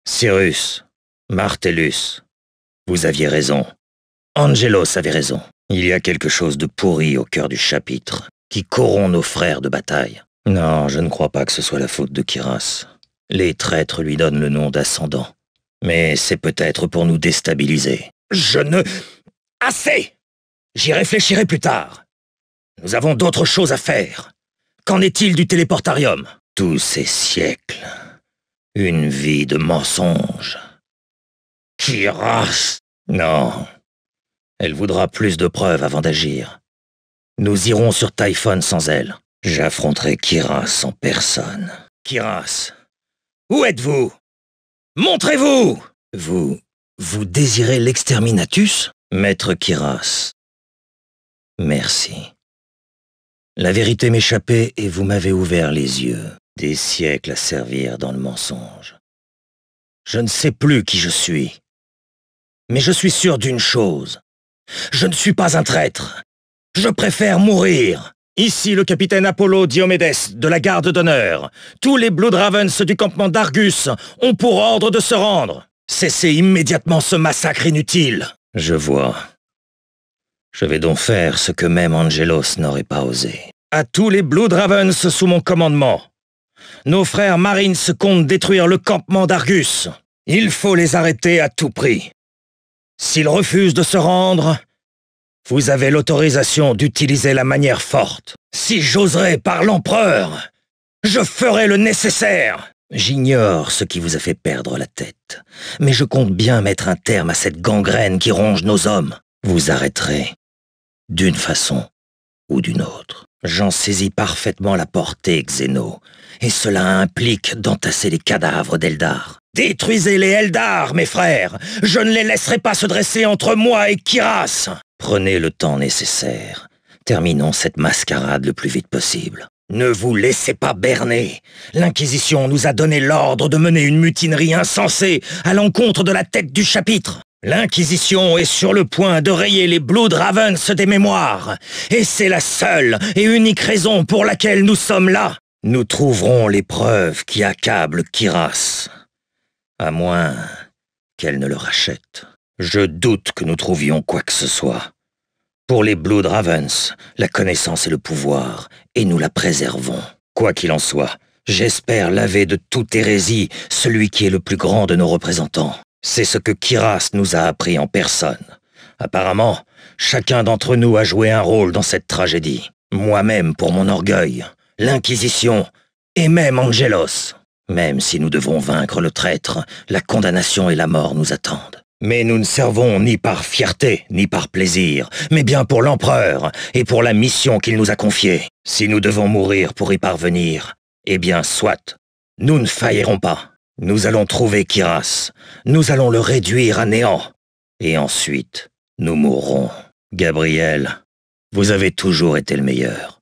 Cyrus, Martellus, vous aviez raison. Angelos avait raison. Il y a quelque chose de pourri au cœur du chapitre, qui corrompt nos frères de bataille. Non, je ne crois pas que ce soit la faute de Kyras. Les traîtres lui donnent le nom d'ascendant. Mais c'est peut-être pour nous déstabiliser. Je ne... Assez! J'y réfléchirai plus tard. Nous avons d'autres choses à faire. Qu'en est-il du téléportarium? Tous ces siècles. Une vie de mensonges. Kyras! Non. Elle voudra plus de preuves avant d'agir. Nous irons sur Typhon sans elle. J'affronterai Kyras en personne. Kyras, où êtes-vous? Montrez-vous! Vous désirez l'exterminatus? Maître Kyras, merci. La vérité m'échappait et vous m'avez ouvert les yeux. Des siècles à servir dans le mensonge. Je ne sais plus qui je suis. Mais je suis sûr d'une chose. Je ne suis pas un traître. Je préfère mourir. Ici le capitaine Apollo Diomédès, de la garde d'honneur. Tous les Blood Ravens du campement d'Argus ont pour ordre de se rendre. Cessez immédiatement ce massacre inutile. Je vois. Je vais donc faire ce que même Angelos n'aurait pas osé. À tous les Blood Ravens sous mon commandement. Nos frères Marines comptent détruire le campement d'Argus. Il faut les arrêter à tout prix. S'ils refusent de se rendre, vous avez l'autorisation d'utiliser la manière forte. Si j'oserais par l'empereur, je ferai le nécessaire. J'ignore ce qui vous a fait perdre la tête, mais je compte bien mettre un terme à cette gangrène qui ronge nos hommes. Vous arrêterez, d'une façon ou d'une autre. J'en saisis parfaitement la portée, Xeno, et cela implique d'entasser les cadavres d'Eldar. Détruisez les Eldar, mes frères! Je ne les laisserai pas se dresser entre moi et Kyras! Prenez le temps nécessaire. Terminons cette mascarade le plus vite possible. Ne vous laissez pas berner. L'Inquisition nous a donné l'ordre de mener une mutinerie insensée à l'encontre de la tête du chapitre. L'Inquisition est sur le point de rayer les Blood Ravens des mémoires. Et c'est la seule et unique raison pour laquelle nous sommes là. Nous trouverons les preuves qui accablent Kyras. À moins qu'elle ne le rachète. Je doute que nous trouvions quoi que ce soit. Pour les Blood Ravens, la connaissance est le pouvoir, et nous la préservons. Quoi qu'il en soit, j'espère laver de toute hérésie celui qui est le plus grand de nos représentants. C'est ce que Kyras nous a appris en personne. Apparemment, chacun d'entre nous a joué un rôle dans cette tragédie. Moi-même pour mon orgueil, l'Inquisition, et même Angelos. Même si nous devons vaincre le traître, la condamnation et la mort nous attendent. Mais nous ne servons ni par fierté, ni par plaisir, mais bien pour l'empereur et pour la mission qu'il nous a confiée. Si nous devons mourir pour y parvenir, eh bien soit, nous ne faillirons pas. Nous allons trouver Kyras, nous allons le réduire à néant. Et ensuite, nous mourrons. Gabriel, vous avez toujours été le meilleur.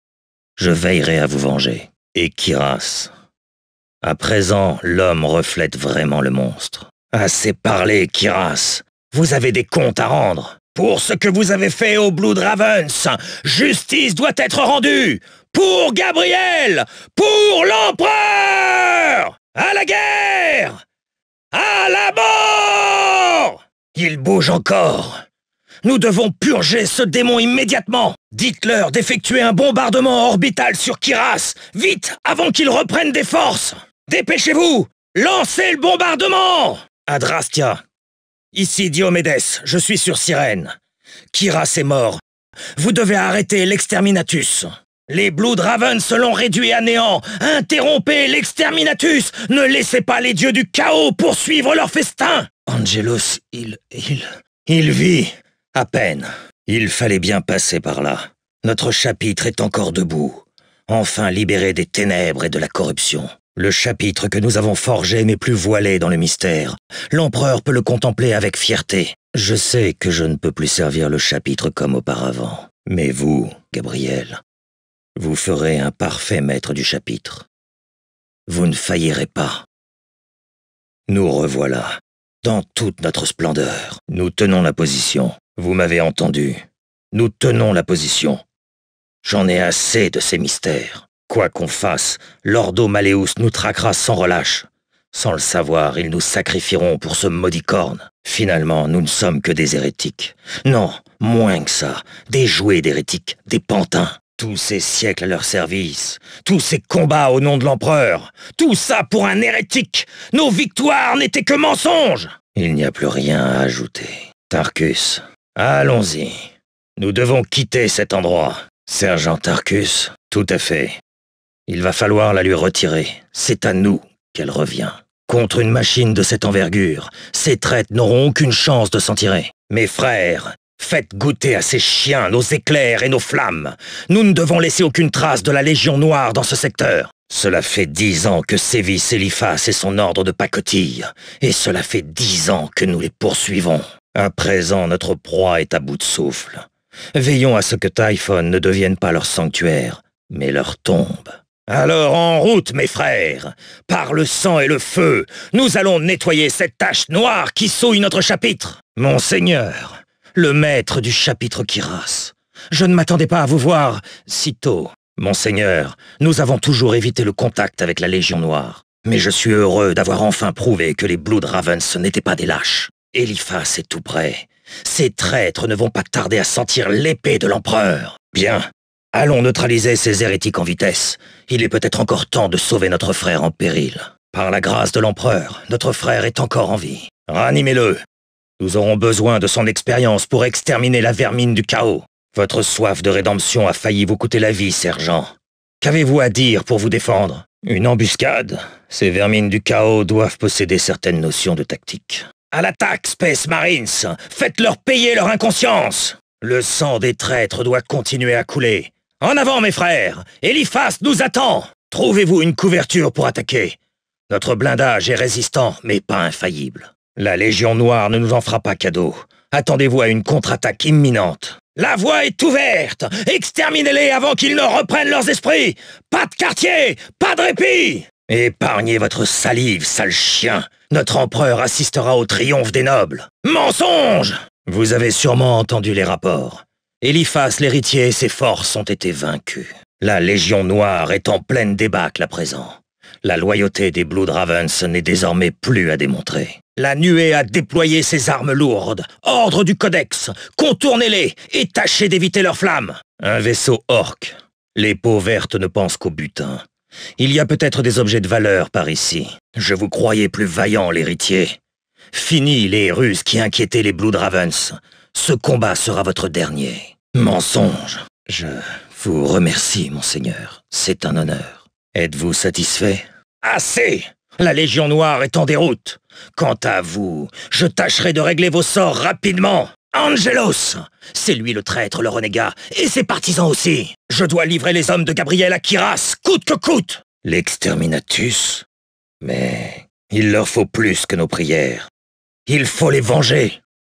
Je veillerai à vous venger. Et Kyras, à présent, l'homme reflète vraiment le monstre. Assez parlé, Kyras. Vous avez des comptes à rendre. Pour ce que vous avez fait aux Blood Ravens, justice doit être rendue. Pour Gabriel, pour l'empereur. À la guerre! À la mort! Il bouge encore. Nous devons purger ce démon immédiatement. Dites-leur d'effectuer un bombardement orbital sur Kyras, vite, avant qu'il reprenne des forces. Dépêchez-vous! Lancez le bombardement! Adrastia. Ici Diomédès, je suis sur Cyrène. Kyras est mort. Vous devez arrêter l'exterminatus. Les Blood Ravens l'ont réduit à néant. Interrompez l'exterminatus. Ne laissez pas les dieux du chaos poursuivre leur festin. Angelos, il vit. À peine. Il fallait bien passer par là. Notre chapitre est encore debout. Enfin libéré des ténèbres et de la corruption. Le chapitre que nous avons forgé n'est plus voilé dans le mystère. L'empereur peut le contempler avec fierté. Je sais que je ne peux plus servir le chapitre comme auparavant. Mais vous, Gabriel, vous ferez un parfait maître du chapitre. Vous ne faillirez pas. Nous revoilà, dans toute notre splendeur. Nous tenons la position. Vous m'avez entendu. Nous tenons la position. J'en ai assez de ces mystères. Quoi qu'on fasse, l'Ordo Malleus nous traquera sans relâche. Sans le savoir, ils nous sacrifieront pour ce maudit corne. Finalement, nous ne sommes que des hérétiques. Non, moins que ça. Des jouets d'hérétiques, des pantins. Tous ces siècles à leur service, tous ces combats au nom de l'empereur, tout ça pour un hérétique. Nos victoires n'étaient que mensonges. Il n'y a plus rien à ajouter. Tarkus, allons-y. Nous devons quitter cet endroit. Sergent Tarkus, tout à fait. Il va falloir la lui retirer. C'est à nous qu'elle revient. Contre une machine de cette envergure, ces traîtres n'auront aucune chance de s'en tirer. Mes frères, faites goûter à ces chiens nos éclairs et nos flammes. Nous ne devons laisser aucune trace de la Légion Noire dans ce secteur. Cela fait 10 ans que sévissent Eliphas et son ordre de pacotille, et cela fait 10 ans que nous les poursuivons. À présent, notre proie est à bout de souffle. Veillons à ce que Typhon ne devienne pas leur sanctuaire, mais leur tombe. Alors en route, mes frères! Par le sang et le feu, nous allons nettoyer cette tache noire qui souille notre chapitre. Monseigneur, le maître du chapitre Kyras, je ne m'attendais pas à vous voir si tôt. Monseigneur, nous avons toujours évité le contact avec la Légion Noire, mais je suis heureux d'avoir enfin prouvé que les Blood Ravens n'étaient pas des lâches. Eliphas est tout près. Ces traîtres ne vont pas tarder à sentir l'épée de l'empereur. Bien, allons neutraliser ces hérétiques en vitesse. Il est peut-être encore temps de sauver notre frère en péril. Par la grâce de l'empereur, notre frère est encore en vie. Ranimez-le. Nous aurons besoin de son expérience pour exterminer la vermine du chaos. Votre soif de rédemption a failli vous coûter la vie, sergent. Qu'avez-vous à dire pour vous défendre? Une embuscade? Ces vermines du chaos doivent posséder certaines notions de tactique. À l'attaque, Space Marines! Faites-leur payer leur inconscience! Le sang des traîtres doit continuer à couler. En avant, mes frères! Eliphas nous attend! Trouvez-vous une couverture pour attaquer. Notre blindage est résistant, mais pas infaillible. La Légion Noire ne nous en fera pas cadeau. Attendez-vous à une contre-attaque imminente. La voie est ouverte! Exterminez-les avant qu'ils ne reprennent leurs esprits! Pas de quartier! Pas de répit! Épargnez votre salive, sale chien! Notre empereur assistera au triomphe des nobles. Mensonge! Vous avez sûrement entendu les rapports. Eliphas l'héritier et ses forces ont été vaincus. La Légion Noire est en pleine débâcle à présent. La loyauté des Blood Ravens n'est désormais plus à démontrer. La nuée a déployé ses armes lourdes. Ordre du Codex, contournez-les et tâchez d'éviter leurs flammes. Un vaisseau orc. Les peaux vertes ne pensent qu'au butin. Il y a peut-être des objets de valeur par ici. Je vous croyais plus vaillant, l'héritier. Fini les ruses qui inquiétaient les Blood Ravens. Ce combat sera votre dernier. Mensonge. Je vous remercie, monseigneur. C'est un honneur. Êtes-vous satisfait? Assez! La Légion Noire est en déroute. Quant à vous, je tâcherai de régler vos sorts rapidement. Angelos! C'est lui le traître, le renégat, et ses partisans aussi. Je dois livrer les hommes de Gabriel à Kyras, coûte que coûte. L'exterminatus? Mais il leur faut plus que nos prières. Il faut les venger.